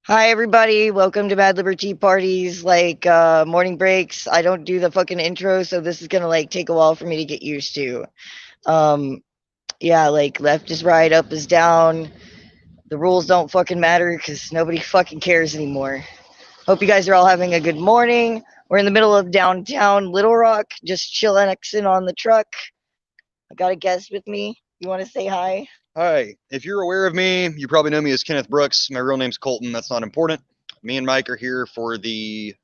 Hi everybody, welcome to Bad Liberty Parties, morning breaks. I don't do the fucking intro, so this is gonna take a while for me to get used to. Um yeah, left is right, up is down. The rules don't fucking matter because nobody fucking cares anymore. Hope you guys are all having a good morning. We're in the middle of downtown Little Rock, just chillaxing on the truck. I got a guest with me. You wanna say hi? Hi, if you're aware of me, you probably know me as Kenneth Brooks. My real name's Colton. That's not important. Me and Mike are here for the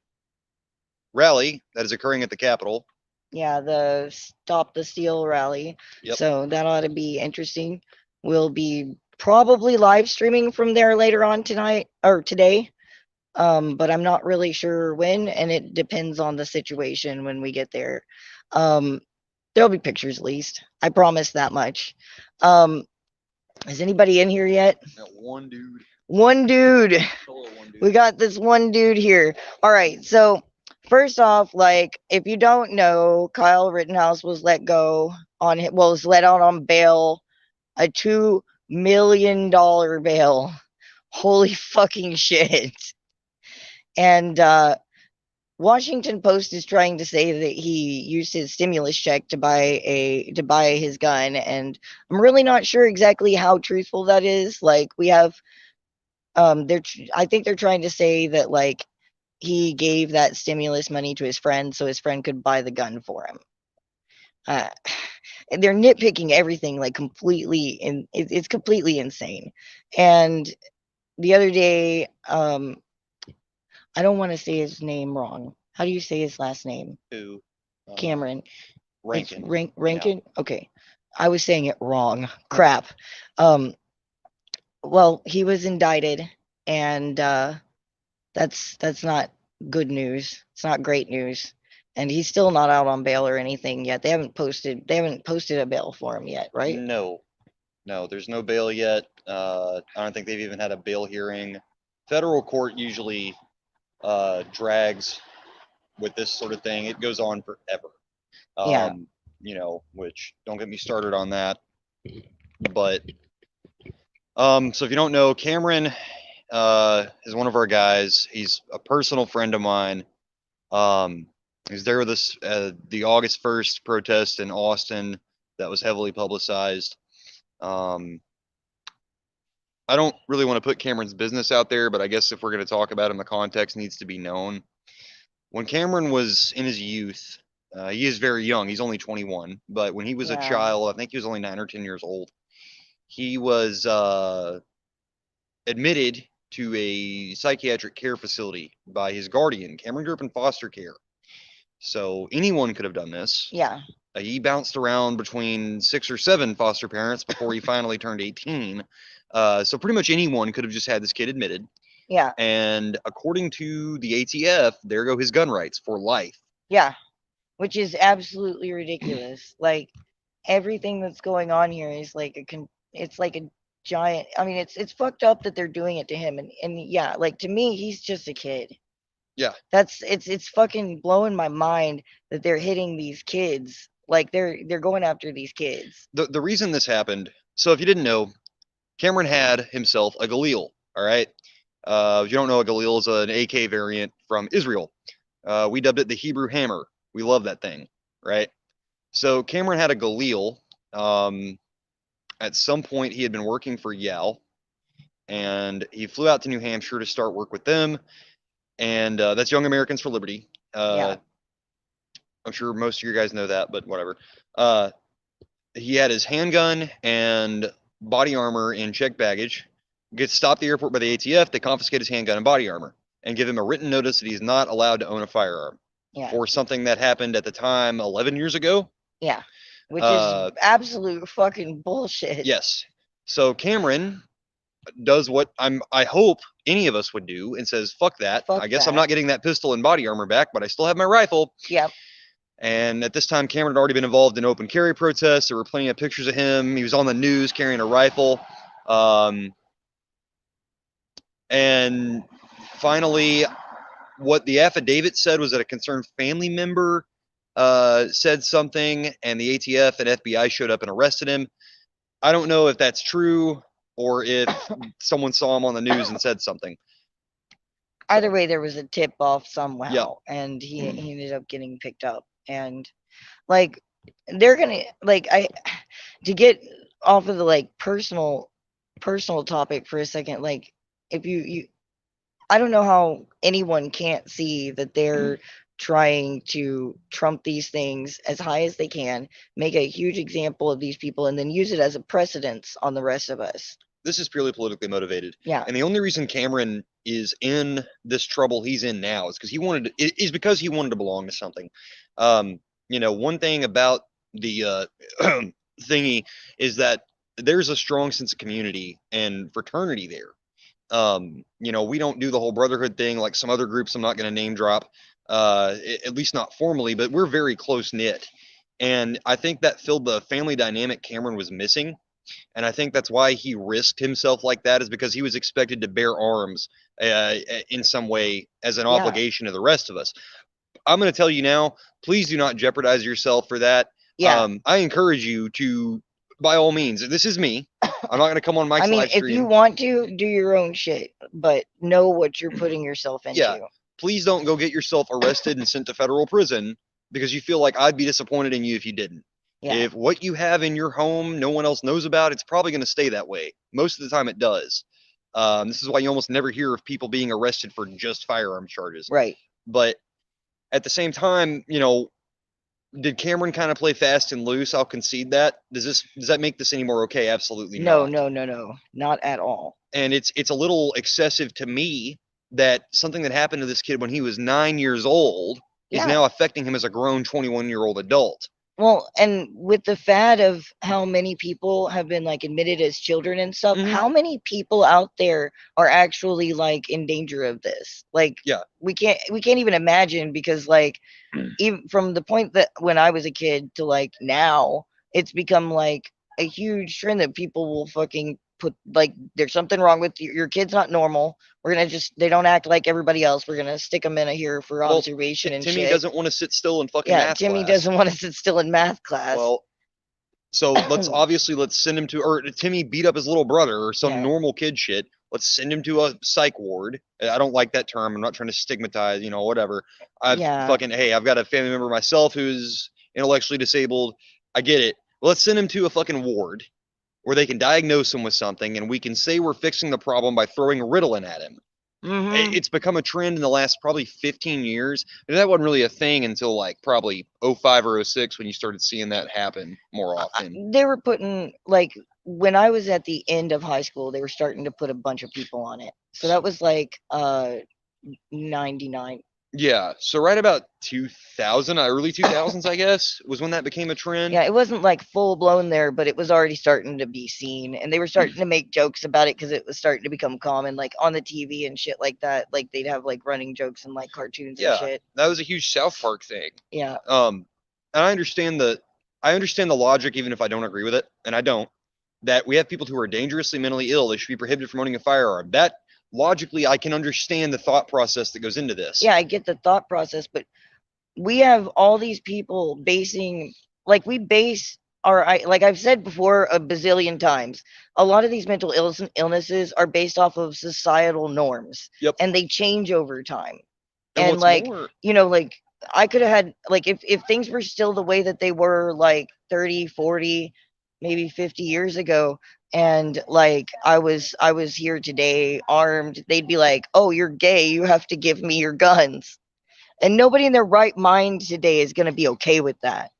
rally that is occurring at the Capitol. Yeah, the Stop the Steal rally. Yep. So that ought to be interesting. We'll be probably live streaming from there later on tonight or today. But I'm not really sure when, and it depends on the situation when we get there. Um, there'll be pictures at least. I promise that much. Um, is anybody in here yet? That one dude. One dude. Hello, one dude. We got this one dude here. All right, so first off, if you don't know, Kyle Rittenhouse was let go on was let out on bail, a $2 million bail. Holy fucking shit! And Washington Post is trying to say that he used his stimulus check to buy his gun, and I'm really not sure exactly how truthful that is. Like we have, I think they're trying to say that he gave that stimulus money to his friend so his friend could buy the gun for him. Uh, and they're nitpicking everything like completely, and it's completely insane. And the other day, I don't want to say his name wrong. How do you say his last name? Who? Cameron. It's Rankin. Rankin. Okay, I was saying it wrong. Crap. Um, well, he was indicted, and that's not good news. It's not great news. And he's still not out on bail or anything yet. They haven't posted a bail for him yet, right? No, no, there's no bail yet. I don't think they've even had a bail hearing. Federal court usually drags with this sort of thing. It goes on forever. Yeah. Which don't get me started on that. But so if you don't know, Cameron is one of our guys. He's a personal friend of mine. Um, he was there with us the August 1st protest in Austin that was heavily publicized. Um, I don't really want to put Cameron's business out there, but I guess if we're going to talk about him, the context needs to be known. When Cameron was in his youth, he is very young. He's only 21, but when he was a Yeah. child, I think he was only 9 or 10 years old. He was admitted to a psychiatric care facility by his guardian. Cameron grew up in foster care. So anyone could have done this. Yeah. He bounced around between 6 or 7 foster parents before he finally turned 18. So pretty much anyone could have just had this kid admitted. Yeah. And according to the ATF, there go his gun rights for life. Yeah. Which is absolutely ridiculous. Like everything that's going on here is it's like a giant. I mean, it's fucked up that they're doing it to him, and yeah, like to me, he's just a kid. Yeah. It's fucking blowing my mind that they're hitting these kids. Like they're going after these kids. The reason this happened, so if you didn't know, Cameron had himself a Galil. All right. If you don't know, a Galil is an AK variant from Israel. We dubbed it the Hebrew Hammer. We love that thing, right? So Cameron had a Galil. At some point, he had been working for Yale, and he flew out to New Hampshire to start work with them. And that's Young Americans for Liberty. Yeah. I'm sure most of you guys know that, but whatever. He had his handgun and body armor in checked baggage. Gets stopped at the airport by the ATF. They confiscate his handgun and body armor and give him a written notice that he's not allowed to own a firearm Yeah. for something that happened at the time 11 years ago. Yeah. Which is absolute fucking bullshit. Yes. So Cameron does what I hope any of us would do and says, fuck that. Fuck I guess that. I'm not getting that pistol and body armor back, but I still have my rifle. Yep. And at this time, Cameron had already been involved in open carry protests. There were plenty of pictures of him. He was on the news carrying a rifle. And finally, what the affidavit said was that a concerned family member said something, and the ATF and FBI showed up and arrested him. I don't know if that's true or if someone saw him on the news and said something. Either So way, there was a tip off yeah, somehow, and he ended up getting picked up. And like they're gonna like I to get off of the like personal topic for a second. Like if you I don't know how anyone can't see that they're trying to trump these things as high as they can, make a huge example of these people, and then use it as a precedence on the rest of us. this is purely politically motivated. Yeah. And the only reason Cameron is in this trouble he's in now is because he wanted is because he wanted to belong to something. One thing about the thingy is that there's a strong sense of community and fraternity there. We don't do the whole brotherhood thing like some other groups I'm not going to name drop, at least not formally, but we're very close knit. And I think that filled the family dynamic Cameron was missing. And I think that's why he risked himself like that, is because he was expected to bear arms in some way as an Yeah. obligation to the rest of us. I'm going to tell you now, please do not jeopardize yourself for that. Yeah. I encourage you to, by all means, this is me. I'm not going to come on Mike's I mean, live if you stream. want to, do your own shit, but know what you're putting yourself into. Yeah, please don't go get yourself arrested and sent to federal prison because you feel like I'd be disappointed in you if you didn't. Yeah. If what you have in your home no one else knows about, it's probably going to stay that way. Most of the time, it does. This is why you almost never hear of people being arrested for just firearm charges. Right. But at the same time, did Cameron kind of play fast and loose? I'll concede that. Does that make this any more okay? Absolutely No, not. no, not at all. And it's a little excessive to me that something that happened to this kid when he was 9 years old is Yeah. now affecting him as a grown 21-year-old adult. Well, and with the fad of how many people have been like admitted as children and stuff, Mhm. how many people out there are actually like in danger of this? Like, Yeah. we can't even imagine, because like even from the point that when I was a kid to like now, it's become like a huge trend that people will fucking put like there's something wrong with your kid's not normal. We're gonna just they don't act like everybody else. We're gonna stick them in a here for Well, observation and Timmy shit. doesn't want to sit still in fucking Yeah, math Timmy class. doesn't want to sit still in math class. Well, so let's send him to, or Timmy beat up his little brother or some Yeah. normal kid shit. Let's send him to a psych ward. I don't like that term. I'm not trying to stigmatize, whatever. Yeah. Hey, I've got a family member myself who's intellectually disabled. I get it. Well, let's send him to a fucking ward where they can diagnose him with something and we can say we're fixing the problem by throwing Ritalin at him. Mm-hmm. It's become a trend in the last probably 15 years. And that wasn't really a thing until like probably 05 or 06 when you started seeing that happen more often. They were putting like when I was at the end of high school, they were starting to put a bunch of people on it. So that was like 99. Yeah, so right about 2000, early 2000s, I guess, was when that became a trend. Yeah, it wasn't like full blown there, but it was already starting to be seen, and they were starting to make jokes about it because it was starting to become common, like on the TV and shit like that. Like they'd have like running jokes and like cartoons and Yeah, shit. that was a huge South Park thing. Yeah. And I understand the logic, even if I don't agree with it, and I don't, that we have people who are dangerously mentally ill. They should be prohibited from owning a firearm. That logically, I can understand the thought process that goes into this. Yeah, I get the thought process, but we have all these people basing like we base our like I've said before a bazillion times, a lot of these mental illnesses are based off of societal norms. Yep. And they change over time. And And what's like more, like I could have had like if things were still the way that they were like 30, 40, maybe 50 years ago, and like I was here today armed, they'd be like, "Oh, you're gay, you have to give me your guns." And nobody in their right mind today is going to be okay with that.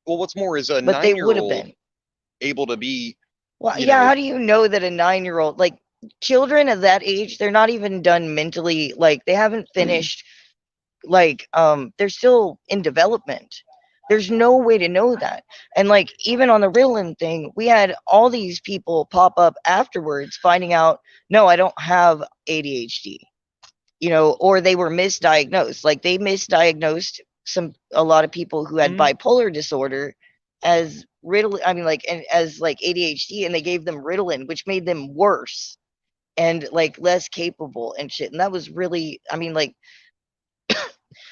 well, what's more is a But they would have 9-year-old been. able to be, Well, you yeah, know, how do you know that a 9-year-old, like children of that age, they're not even done mentally, like they haven't finished, like, they're still in development. There's no way to know that. And like, even on the Ritalin thing, we had all these people pop up afterwards finding out, no, I don't have ADHD. Or they were misdiagnosed. Like they misdiagnosed a lot of people who had bipolar disorder as Ritalin. I mean, like, and as like ADHD, and they gave them Ritalin, which made them worse and like less capable and shit. And that was really, I mean, like,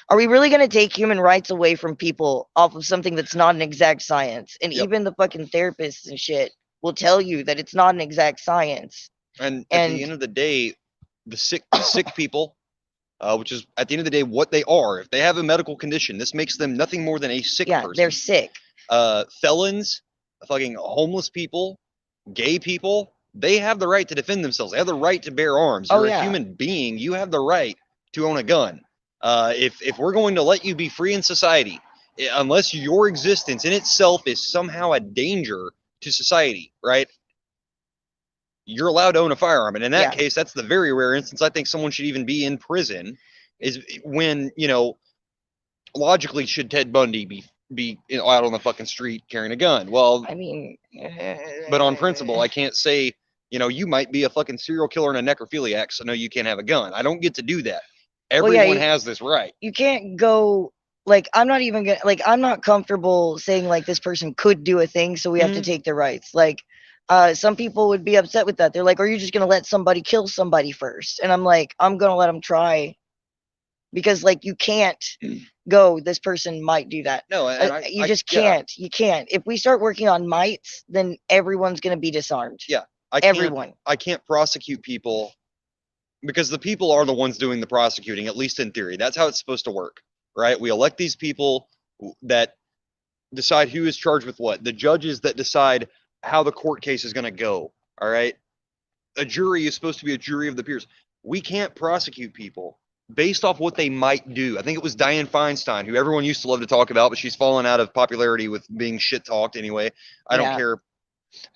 are we really going to take human rights away from people off of something that's not an exact science? And Yep. even the fucking therapists and shit will tell you that it's not an exact science. And at the end of the day, the sick people which is at the end of the day what they are. If they have a medical condition, this makes them nothing more than a sick Yeah, person. they're sick. Felons, fucking homeless people, gay people, they have the right to defend themselves. They have the right to bear arms. You're a human being. You have the right to own a gun. If we're going to let you be free in society, unless your existence in itself is somehow a danger to society, right? You're allowed to own a firearm. And in that case, that's the very rare instance I think someone should even be in prison, is when, logically, should Ted Bundy be out on the fucking street carrying a gun? Well, I mean, but on principle, I can't say, you might be a fucking serial killer and a necrophiliac, so no, you can't have a gun. I don't get to do that. Everyone has this right. You can't go, like, I'm not even gonna, like, I'm not comfortable saying like this person could do a thing, so we have to take their rights. Like, some people would be upset with that. They're like, are you just gonna let somebody kill somebody first? And I'm like, I'm gonna let them try, because like you can't go, this person might do that. No, and you just can't. You can't. If we start working on mights, then everyone's gonna be disarmed. Yeah, everyone. I can't prosecute people because the people are the ones doing the prosecuting, at least in theory. That's how it's supposed to work, right? We elect these people that decide who is charged with what. The judges that decide how the court case is going to go, all right? A jury is supposed to be a jury of the peers. We can't prosecute people based off what they might do. I think it was Dianne Feinstein, who everyone used to love to talk about, but she's fallen out of popularity with being shit talked anyway. I don't care.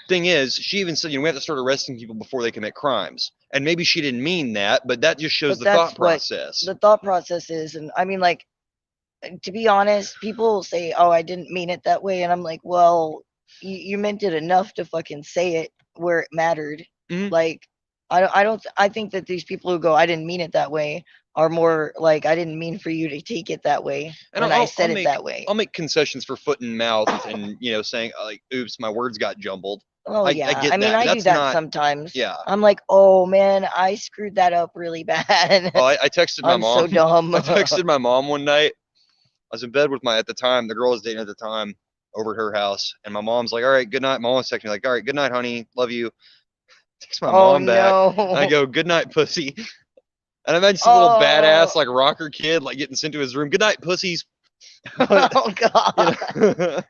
Thing is, she even said, we have to start arresting people before they commit crimes. And maybe she didn't mean that, but that just shows the thought process. The thought process is, and I mean, like, to be honest, people say, oh, I didn't mean it that way. And I'm like, well, you meant it enough to fucking say it where it mattered. Like, I think that these people who go, I didn't mean it that way, are more like, I didn't mean for you to take it that way. And I said it that way. I'll make concessions for foot and mouth and, saying like, oops, my words got jumbled. Oh, yeah. I get that. I do that sometimes. Yeah. I'm like, oh, man, I screwed that up really bad. Oh, I texted my mom. I'm so dumb. I texted my mom one night. I was in bed with at the time, the girl I was dating at the time, over at her house. And my mom's like, all right, good night. My mom texted me like, all right, good night, honey. Love you. Text my mom back. And I go, good night, pussy. And I imagine some little badass, like, rocker kid, like, getting sent to his room. Good night, pussies. Oh, God.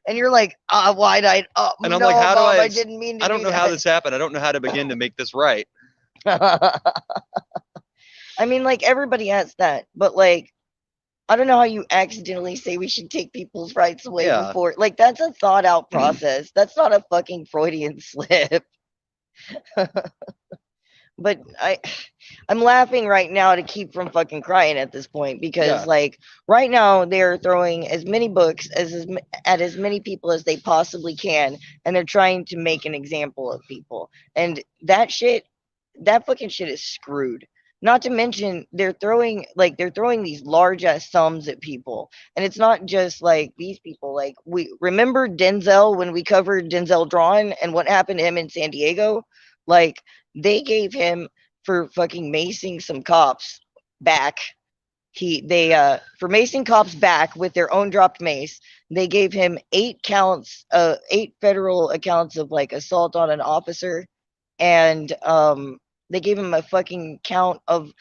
And you're like, wide-eyed. Oh, and I'm like, how do I didn't mean to I don't know how this happened. I don't know how to begin to make this right. I mean, like, everybody has that. But, like, I don't know how you accidentally say we should take people's rights away before. Like, that's a thought-out process. That's not a fucking Freudian slip. But I'm laughing right now to keep from fucking crying at this point, because like right now they're throwing as many books at as many people as they possibly can, and they're trying to make an example of people, and that fucking shit is screwed. Not to mention they're throwing these large ass sums at people, and it's not just like these people. Like, we remember Denzel when we covered Denzel Drawn and what happened to him in San Diego. Like, they gave him, for fucking macing some cops back. For macing cops back with their own dropped mace, they gave him 8 federal accounts of like assault on an officer, and they gave him a fucking count of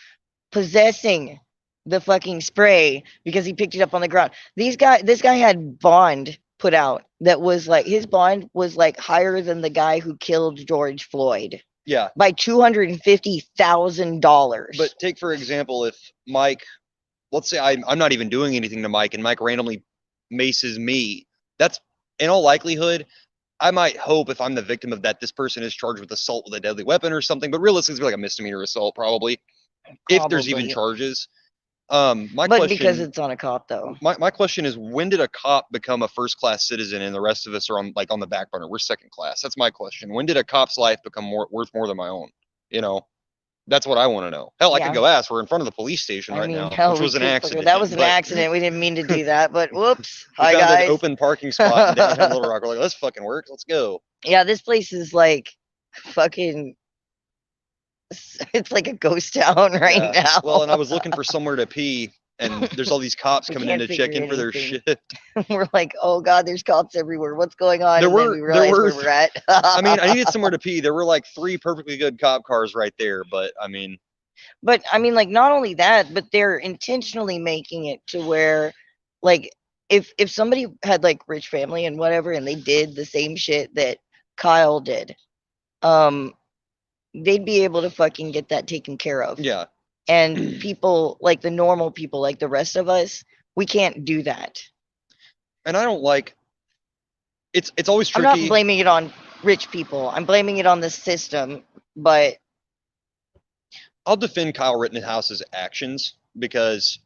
possessing the fucking spray because he picked it up on the ground. This guy had bond put out that was like, his bond was like higher than the guy who killed George Floyd. Yeah. By $250,000. But take, for example, if Mike, let's say I'm not even doing anything to Mike and Mike randomly maces me, that's, in all likelihood, I might hope, if I'm the victim of that, this person is charged with assault with a deadly weapon or something, but realistically, it's like a misdemeanor assault, probably. If there's even charges. Because it's on a cop, though. My question is, when did a cop become a first-class citizen and the rest of us are on the back burner? We're second class. That's my question. When did a cop's life become worth more than my own? That's what I want to know. Hell, I could go ask. We're in front of the police station now, which was an accident. That was an accident. We didn't mean to do that, but whoops. Hi, guys. We found an open parking spot in downtown Little Rock. We're like, let's fucking work. Let's go. Yeah, this place is like fucking... It's like a ghost town right now. Well, and I was looking for somewhere to pee, and there's all these cops coming in to check in for their shit. We're like, oh God, there's cops everywhere. What's going on? And then we realized where we're at. I mean, I needed somewhere to pee. There were like 3 perfectly good cop cars right there, but I mean, But I mean, like, not only that, but they're intentionally making it to where, like, if somebody had like rich family and whatever, and they did the same shit that Kyle did, um, they'd be able to fucking get that taken care of. Yeah. And people like the normal people, like the rest of us, we can't do that. And I don't like it's always I'm not tricky. blaming it on rich people. I'm blaming it on the system. But I'll defend Kyle Rittenhouse's actions because,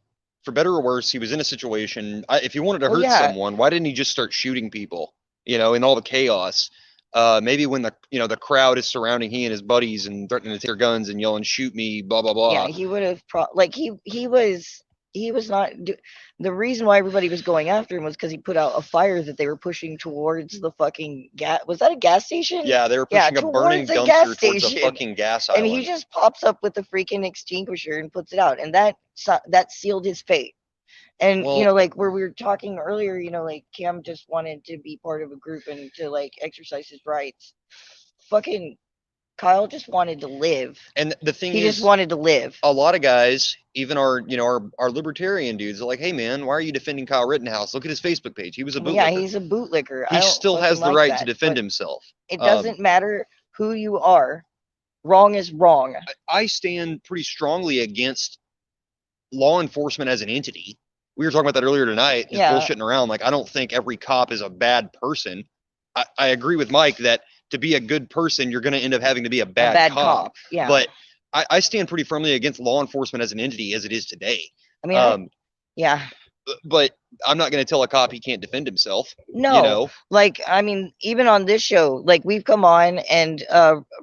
for better or worse, he was in a situation. If he wanted to well, hurt yeah, someone, why didn't he just start shooting people? In all the chaos. Maybe when the crowd is surrounding he and his buddies and threatening to tear guns and yelling "shoot me," blah blah yeah, blah. he would have like he was not the reason why everybody was going after him was because he put out a fire that they were pushing towards the fucking gas. Was that a gas station? Yeah, they were Yeah, pushing a burning towards a gas dumpster towards a station. fucking gas And he island. just pops up with a freaking extinguisher and puts it out, and that sealed his fate. And Well, like where we were talking earlier, like Cam just wanted to be part of a group and to like exercise his rights. Fucking Kyle just wanted to live. and the thing He just is, wanted to live. a lot of guys, even our libertarian dudes, are like, "Hey man, why are you defending Kyle Rittenhouse? Look at his Facebook page. He was a Well, yeah, bootlicker. he's a bootlicker. I He don't still fucking has the like right to that. defend But himself." it Um, doesn't matter who you are. Wrong is wrong. I stand pretty strongly against law enforcement as an entity. We were talking about that earlier tonight, just Yeah, bullshitting around. Like, I don't think every cop is a bad person. I agree with Mike that to be a good person, you're going to end up having to be a a bad bad cop. cop. Yeah. But I stand pretty firmly against law enforcement as an entity as it is today. I mean, Um, yeah. but I'm not going to tell a cop he can't defend himself. No, like I mean, even on this show, like we've come on and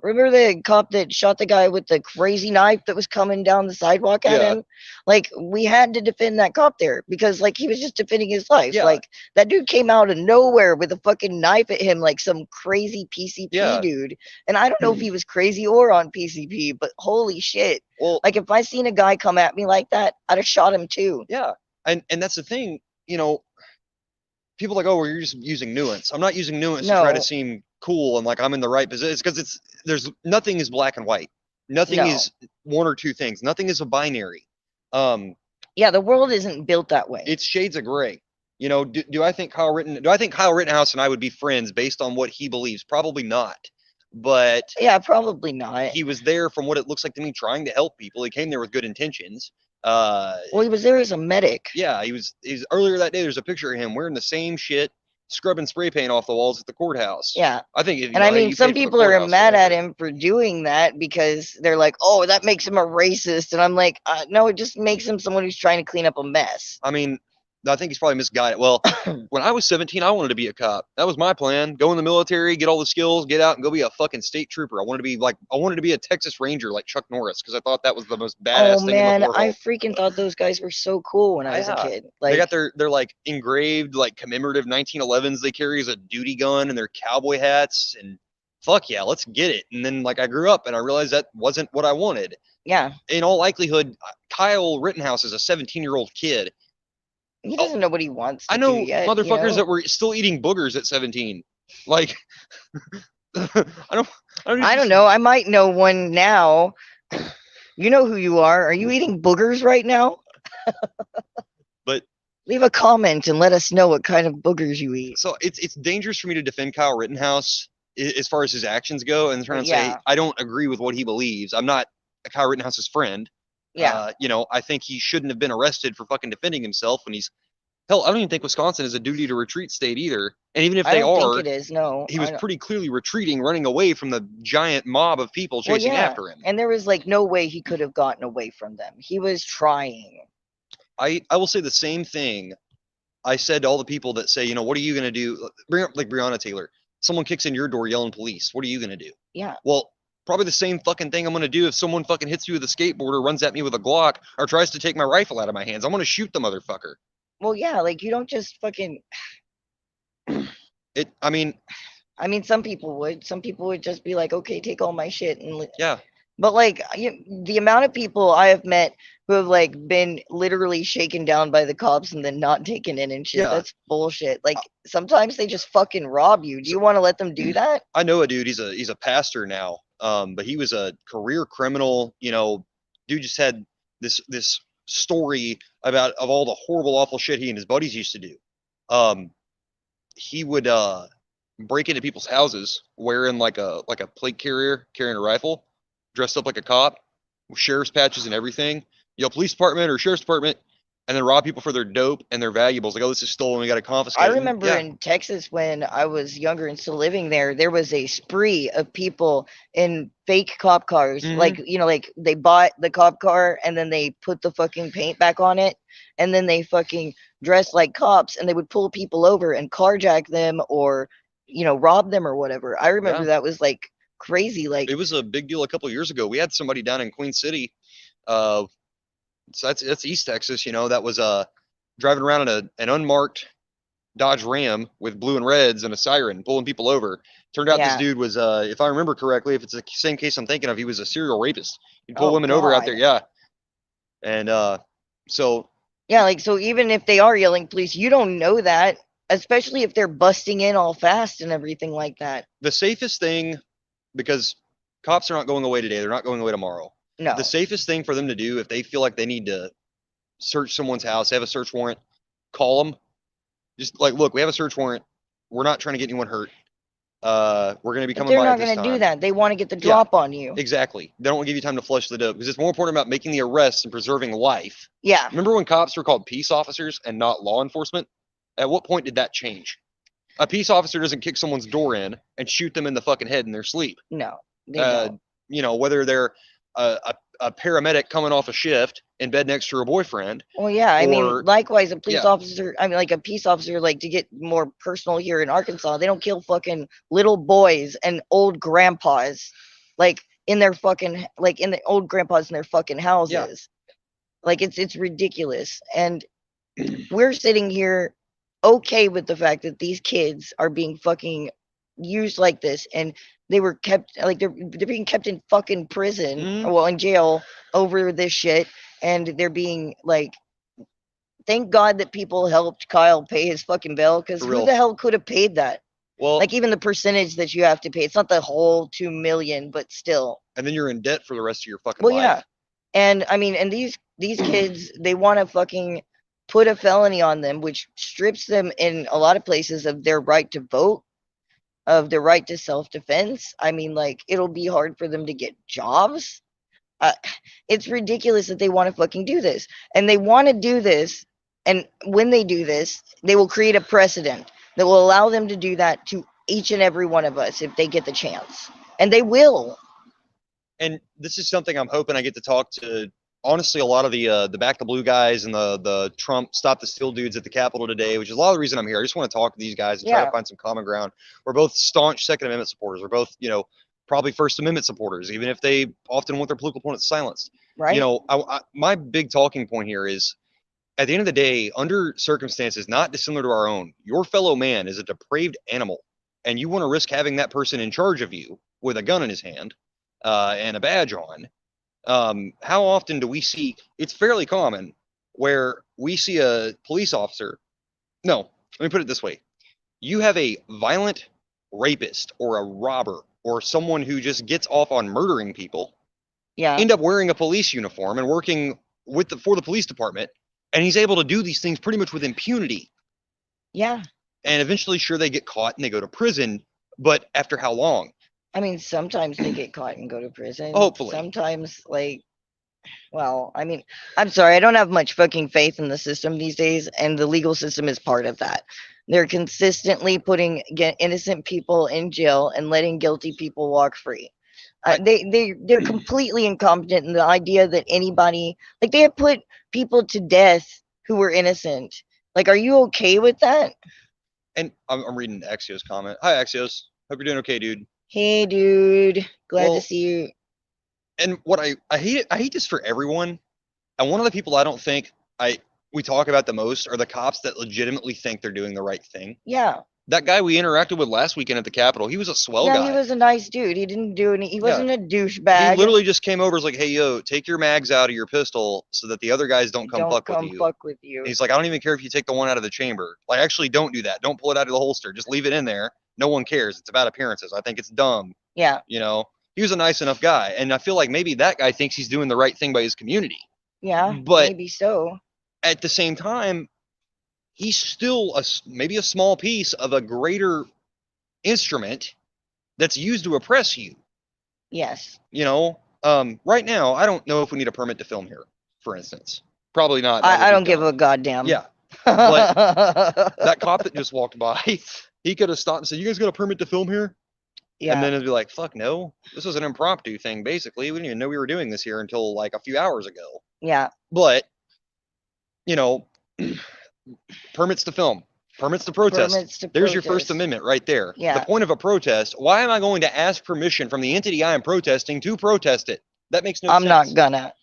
remember the cop that shot the guy with the crazy knife that was coming down the sidewalk at Yeah, him? Like we had to defend that cop there because like he was just defending his life. yeah, Like that dude came out of nowhere with a fucking knife at him like some crazy PCP yeah. dude. And I don't know if he was crazy or on PCP, but holy shit. Well, Like if I seen a guy come at me like that, I'd have shot him too. yeah, and that's the thing. People are like, oh, well, you're just using nuance. I'm not using nuance to try to No, seem cool and like I'm in the right position. It's because there's nothing is black and white. Nothing no. is one or two things. Nothing is a binary. Um, Yeah, the world isn't built that way. it's shades of gray. Do I think Kyle Rittenhouse and I would be friends based on what he believes? Probably not. But Yeah, probably not. he was there from what it looks like to me, trying to help people. He came there with good intentions. Well, he was there as a medic. Yeah, he's earlier that day. There's a picture of him wearing the same shit, scrubbing spray paint off the walls at the courthouse. Yeah. I think if And I hey, mean, you some pay for the people are courthouse or mad at whatever. him for doing that because they're like, oh, that makes him a racist. And I'm like, no, it just makes him someone who's trying to clean up a mess. I mean, I think he's probably misguided. Well, when I was 17, I wanted to be a cop. That was my plan. Go in the military, get all the skills, get out and go be a fucking state trooper. I wanted to be a Texas Ranger like Chuck Norris because I thought that was the most Oh, badass thing in the man, I world. freaking thought those guys were so cool when I was a Yeah. kid. They Like, got their like engraved like commemorative 1911s they carry as a duty gun and their cowboy hats and fuck yeah, let's get it. And then like I grew up and I realized that wasn't what I wanted. yeah, In all likelihood, Kyle Rittenhouse is a 17-year-old kid. he Oh, doesn't know what he wants I to do know yet, motherfuckers that were still eating boogers at 17. Like I don't I don't know. I might know one now. You know who you are. Are you eating boogers right now? but Leave a comment and let us know what kind of boogers you eat. so it's dangerous for me to defend Kyle Rittenhouse as far as his actions go and trying to say Yeah, I don't agree with what he believes. I'm not Kyle Rittenhouse's friend. yeah. I think he shouldn't have been arrested for fucking defending himself when he's hell. I don't even think Wisconsin is a duty to retreat state either. And even if I they don't think are, it is. No, he I was don't. pretty clearly retreating, running away from the giant mob of people Well, chasing yeah, after him. and there was like no way he could have gotten away from them. He was trying. I will say the same thing I said to all the people that say, what are you going to do? Bring up like Breonna Taylor. Someone kicks in your door yelling police. What are you going to do? Yeah, Well, probably the same fucking thing I'm going to do if someone fucking hits me with a skateboard or runs at me with a Glock or tries to take my rifle out of my hands. I'm going to shoot the motherfucker. well, yeah, like you don't just fucking. I mean, I mean, some people would. Some people would just be like, okay, take all my shit and. yeah. But like the amount of people I have met who have like been literally shaken down by the cops and then not taken in and shit, Yeah. that's bullshit. Like sometimes they just fucking rob you. Do you want to let them do that? I know a dude. He's a pastor now. But he was a career criminal. dude just had this story about of all the horrible, awful shit he and his buddies used to do. He would break into people's houses wearing like a plate carrier, carrying a rifle, dressed up like a cop, with sheriff's patches and everything. Police department or sheriff's department, and then rob people for their dope and their valuables. Like, oh, this is stolen, we got to I confiscate it. And remember in Texas when I was younger and still living there, there was a spree of people in fake cop cars. Like, like they bought the cop car and then they put the fucking paint back on it and then they fucking dressed like cops and they would pull people over and carjack them or, rob them or whatever. I remember that was like crazy. Like, it was a big deal a couple of years ago. We had somebody down in Queen City. So that's East Texas, that was driving around in an unmarked Dodge Ram with blue and reds and a siren pulling people over. Turned out this dude was, if I remember correctly, if it's the same case I'm thinking of, he was a serial rapist. He'd pull women over out there. Yeah. And so. Yeah, like, so even if they are yelling police, you don't know that, especially if they're busting in all fast and everything like that. The safest thing, because cops are not going away today, they're not going away tomorrow. No. The safest thing for them to do if they feel like they need to search someone's house, have a search warrant, call them. Just like, look, we have a search warrant. We're not trying to get anyone hurt. We're going to be coming by. They're not going to do that. They want to get the drop on you. Exactly. They don't want to give you time to flush the dope because it's more important about making the arrests and preserving life. Yeah. Remember when cops were called peace officers and not law enforcement? At what point did that change? A peace officer doesn't kick someone's door in and shoot them in the fucking head in their sleep. No. They don't. Whether they're a paramedic coming off a shift in bed next to her boyfriend. Well, yeah, I mean, likewise, a police officer, like a peace officer, like to get more personal here in Arkansas, they don't kill fucking little boys and old grandpas, like in their fucking, like in the old grandpas in their fucking houses. Yeah. Like it's ridiculous. And we're sitting here okay with the fact that these kids are being fucking used like this and they were kept like they're being kept in fucking prison or in jail over this shit and they're being like, thank God that people helped Kyle pay his fucking bail because who the hell could have paid that? Well, like even the percentage that you have to pay, it's not the whole 2 million, but still. And then you're in debt for the rest of your fucking life. Yeah. And I mean, and these kids, they want to fucking put a felony on them, which strips them in a lot of places of their right to vote, of their right to self-defense. I mean, like, it'll be hard for them to get jobs. It's ridiculous that they want to fucking do this. And they want to do this, and when they do this, they will create a precedent that will allow them to do that to each and every one of us if they get the chance. And they will. And this is something I'm hoping I get to talk to, honestly, a lot of the Back the Blue guys and the Trump Stop the Steal dudes at the Capitol today, which is a lot of the reason I'm here. I just want to talk to these guys and try to find some common ground. We're both staunch Second Amendment supporters. We're both, probably First Amendment supporters, even if they often want their political opponents silenced. Right. My big talking point here is, at the end of the day, under circumstances not dissimilar to our own, your fellow man is a depraved animal, and you want to risk having that person in charge of you with a gun in his hand and a badge on. How often do we see, it's fairly common, where we see a police officer. No, let me put it this way. You have a violent rapist or a robber or someone who just gets off on murdering people, end up wearing a police uniform and working for the police department, and he's able to do these things pretty much with impunity. Yeah. And eventually, sure, they get caught and they go to prison, but after how long? I mean, sometimes they get caught and go to prison. Hopefully. Sometimes, well, I mean, I'm sorry, I don't have much fucking faith in the system these days, and the legal system is part of that. They're consistently putting innocent people in jail and letting guilty people walk free. They're completely incompetent in the idea that anybody, like, they have put people to death who were innocent. Like, are you okay with that? And I'm reading Axios comment. Hi, Axios. Hope you're doing okay, dude. Hey, dude. Glad to see you. And what I hate this for everyone. And one of the people I don't think we talk about the most are the cops that legitimately think they're doing the right thing. Yeah. That guy we interacted with last weekend at the Capitol, he was a swell guy. Yeah, he was a nice dude. He didn't do any. He wasn't a douchebag. He literally just came over and was like, "Hey, yo, take your mags out of your pistol so that the other guys don't come fuck with you." And he's like, "I don't even care if you take the one out of the chamber. Like, actually, don't do that. Don't pull it out of the holster. Just leave it in there. No one cares. It's about appearances. I think it's dumb." Yeah. He was a nice enough guy, and I feel like maybe that guy thinks he's doing the right thing by his community. Yeah, But maybe so. at the same time, he's still maybe a small piece of a greater instrument that's used to oppress you. Yes. Right now, I don't know if we need a permit to film here, for instance. Probably not. That would I be don't give dumb. a goddamn. Yeah, but that cop that just walked by, he could have stopped and said, "You guys got a permit to film here?" And Yeah. then it'd be like, "Fuck no, this was an impromptu thing. Basically, we didn't even know we were doing this here until like a few hours ago." Yeah. But you know, permits to film, permits to protest. Permits to There's your First protest. Amendment right there. Yeah. The point of a protest. Why am I going to ask permission from the entity I am protesting to protest it? That makes no sense. I'm not gonna.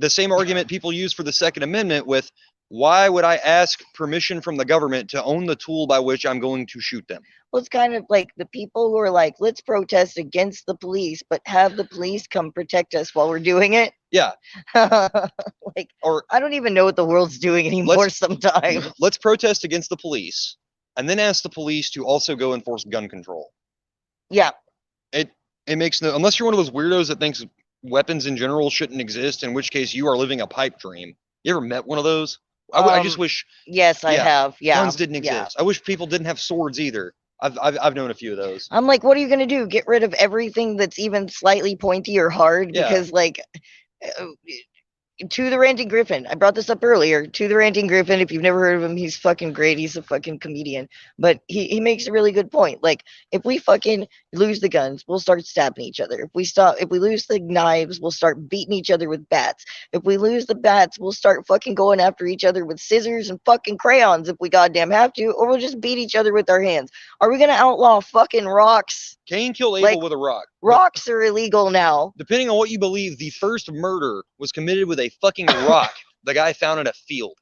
The same argument people use for the Second Amendment with, why would I ask permission from the government to own the tool by which I'm going to shoot them? Well, it's kind of like the people who are like, let's protest against the police, but have the police come protect us while we're doing it. Yeah. Like, or I don't even know what the world's doing anymore sometimes. Let's protest against the police and then ask the police to also go enforce gun control. Yeah. It makes no, unless you're one of those weirdos that thinks weapons in general shouldn't exist, in which case you are living a pipe dream. You ever met one of those? I just wish. Yes, I have. Yeah. Guns didn't exist. I wish people didn't have swords either. I've known a few of those. I'm like, what are you gonna do? Get rid of everything that's even slightly pointy or hard? Yeah. Because like, to the Ranting Griffin, I brought this up earlier. To the Ranting Griffin, if you've never heard of him, he's fucking great. He's a fucking comedian. But he makes a really good point. Like, if we fucking lose the guns, we'll start stabbing each other. If we lose the knives, we'll start beating each other with bats. If we lose the bats, we'll start fucking going after each other with scissors and fucking crayons if we goddamn have to, or we'll just beat each other with our hands. Are we gonna outlaw fucking rocks? Cain killed Abel with a rock. Rocks are illegal now. Depending on what you believe, the first murder was committed with a fucking rock the guy found in a field.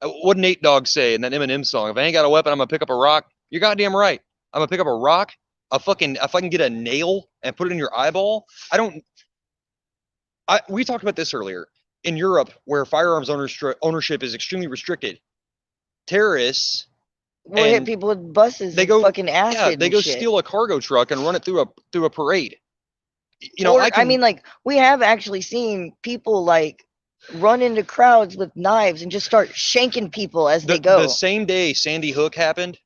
What did Nate Dogg say in that Eminem song? If I ain't got a weapon, I'm gonna pick up a rock. You're goddamn right. I'm gonna pick up a rock. If I can get a nail and put it in your eyeball, we talked about this earlier. In Europe, where firearms ownership is extremely restricted, terrorists we'll hit people with buses. They go fucking acid. Yeah, they go shit. steal a cargo truck and run it through a parade. I mean, like, we have actually seen people like run into crowds with knives and just start shanking people as they go. The same day Sandy Hook happened,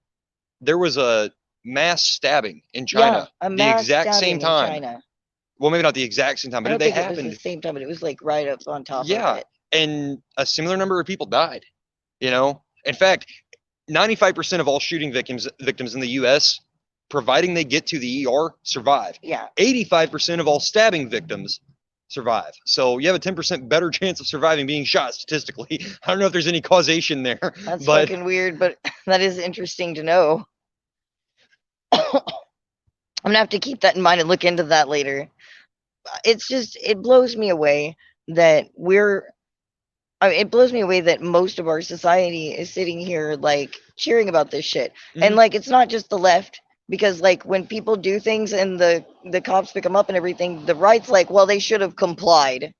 there was a mass stabbing in China. Yeah, the exact same time. In China. Well, maybe not the exact same time, but they happened. It was the same time, but it was like right up on top of it. Yeah, and a similar number of people died. In fact, 95% of all shooting victims in the U.S., providing they get to the ER, survive. Yeah. 85% of all stabbing victims survive. So you have a 10% better chance of surviving being shot statistically. I don't know if there's any causation there. That's fucking weird, but that is interesting to know. I'm gonna have to keep that in mind and look into that later. It blows me away that it blows me away that most of our society is sitting here like cheering about this shit. Mm-hmm. And like, it's not just the left, because like when people do things and the cops pick them up and everything, the right's like, well, they should have complied.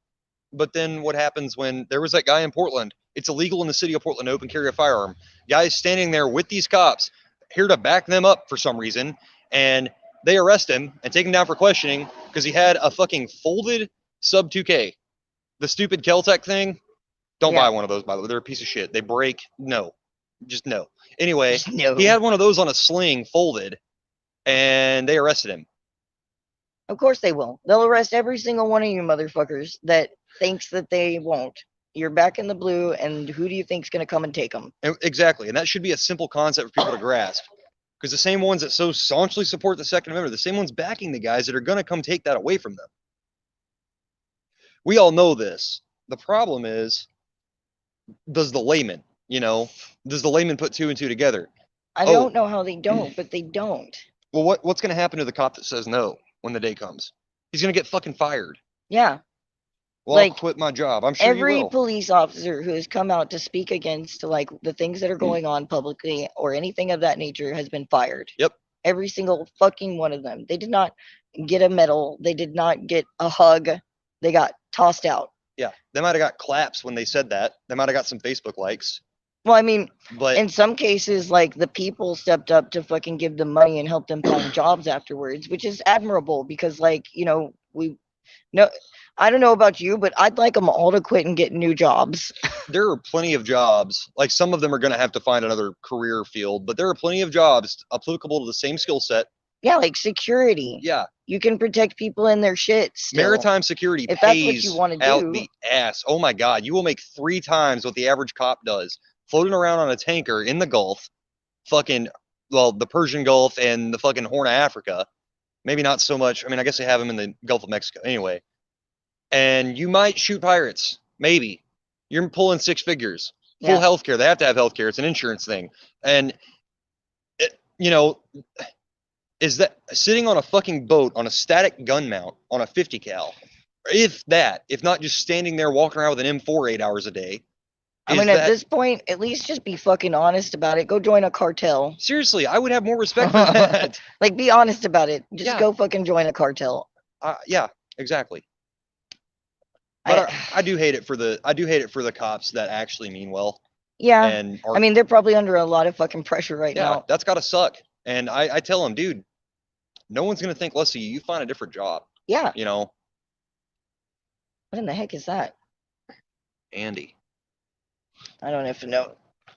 But then what happens when there was that guy in Portland? It's illegal in the city of Portland to open carry a firearm. Guys standing there with these cops here to back them up for some reason, and they arrest him and take him down for questioning because he had a fucking folded sub 2K. The stupid Keltec thing. Don't buy one of those, by the way. They're a piece of shit. They break. No. Just no. Anyway, no. He had one of those on a sling folded, and they arrested him. Of course they will. They'll arrest every single one of you motherfuckers that thinks that they won't. You're back in the blue, and who do you think's going to come and take them? Exactly. And that should be a simple concept for people to grasp. Because the same ones that so staunchly support the Second Amendment are the same ones backing the guys that are going to come take that away from them. We all know this. The problem is, does the layman put two and two together? I don't know how they don't, but they don't. Well, what's going to happen to the cop that says no when the day comes? He's going to get fucking fired. Yeah. Well, like, I'll quit my job. I'm sure every police officer who has come out to speak against like the things that are going on publicly or anything of that nature has been fired. Yep. Every single fucking one of them. They did not get a medal. They did not get a hug. They got tossed out. Yeah, they might have got claps when they said that. They might have got some Facebook likes. Well, I mean, But in some cases, like the people stepped up to fucking give them money and help them find jobs afterwards, which is admirable because, like, you know, we no, I don't know about you, but I'd like them all to quit and get new jobs. there are plenty of jobs. Like some of them are going to have to find another career field, but there are plenty of jobs applicable to the same skill set. Yeah, like security. Yeah, You can protect people in their shit still. maritime security If that's what you pays want to out do. the ass. Oh my god, you will make 3 times what the average cop does floating around on a tanker in the Gulf, fucking well, the Persian Gulf and the fucking Horn of Africa. Maybe not so much. I mean, I guess they have them in the Gulf of Mexico anyway. And you might shoot pirates. Maybe. You're pulling 6 figures. Full Yeah. health care. They have to have health care. It's an insurance thing. And, you know, is that sitting on a fucking boat on a static gun mount on a 50 cal? If that, if not just standing there walking around with an M4 8 hours a day. I mean, at this point, at least just be fucking honest about it. Go join a cartel. Seriously, I would have more respect for that. Like, be honest about it. Just Yeah. go fucking join a cartel. Yeah, exactly. But I do hate it for the cops that actually mean well. Yeah. And I mean, they're probably under a lot of fucking pressure right yeah, now. that's gotta suck. And I tell them, dude, no one's gonna think less of you. You find a different job. Yeah. You know. What in the heck is that? Andy. I don't have to know.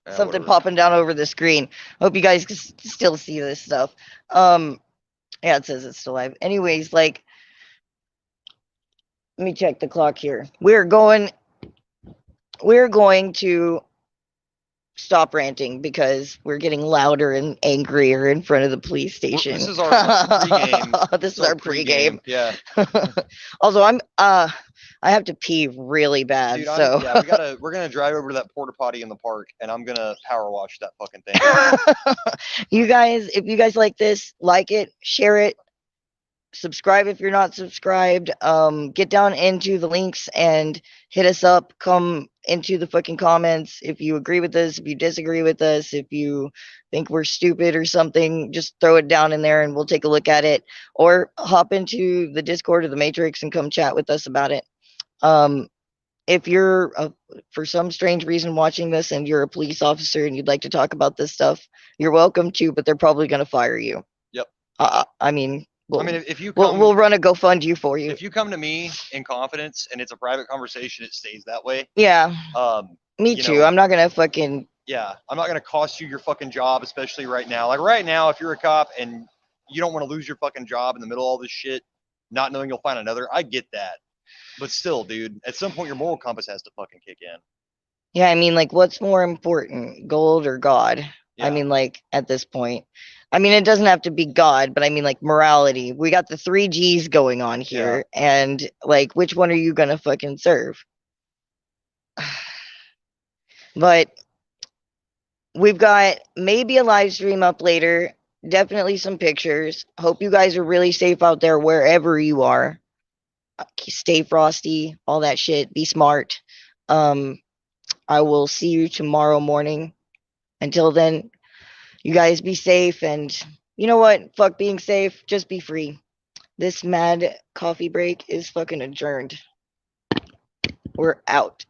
Something Whatever. popping down over the screen. Hope you guys can still see this stuff. Yeah, it says it's still live. Anyways, like, let me check the clock here. We're going to stop ranting because we're getting louder and angrier in front of the police station. This is our pregame. This is our pregame. Yeah. Also, I have to pee really bad. Dude, so yeah, we're gonna drive over to that porta potty in the park, and I'm gonna power wash that fucking thing. You guys, if you guys like this, like it, share it, subscribe if you're not subscribed. Get down into the links and hit us up. Come into the fucking comments if you agree with us, if you disagree with us, if you think we're stupid or something, just throw it down in there and we'll take a look at it. Or hop into the Discord or the Matrix and come chat with us about it. If you're for some strange reason watching this and you're a police officer and you'd like to talk about this stuff, you're welcome to, but they're probably going to fire you. Yep. I mean, if you come, we'll run a GoFund for you. If you come to me in confidence and it's a private conversation, it stays that way. Yeah. Me too. I'm not gonna fucking. Yeah, I'm not gonna cost you your fucking job, especially right now. Like right now, if you're a cop and you don't want to lose your fucking job in the middle of all this shit, not knowing you'll find another, I get that. But still, dude, at some point your moral compass has to fucking kick in. Yeah, I mean, like, what's more important, gold or God? Yeah. I mean, like, at this point. I mean, it doesn't have to be God, but I mean, like, morality. We got the 3 G's going on here. Yeah. And, like, which one are you going to fucking serve? But we've got maybe a live stream up later. Definitely some pictures. Hope you guys are really safe out there wherever you are. Stay frosty, all that shit. Be smart. I will see you tomorrow morning. Until then, you guys be safe, and you know what? Fuck being safe. Just be free. This mad coffee break is fucking adjourned. We're out.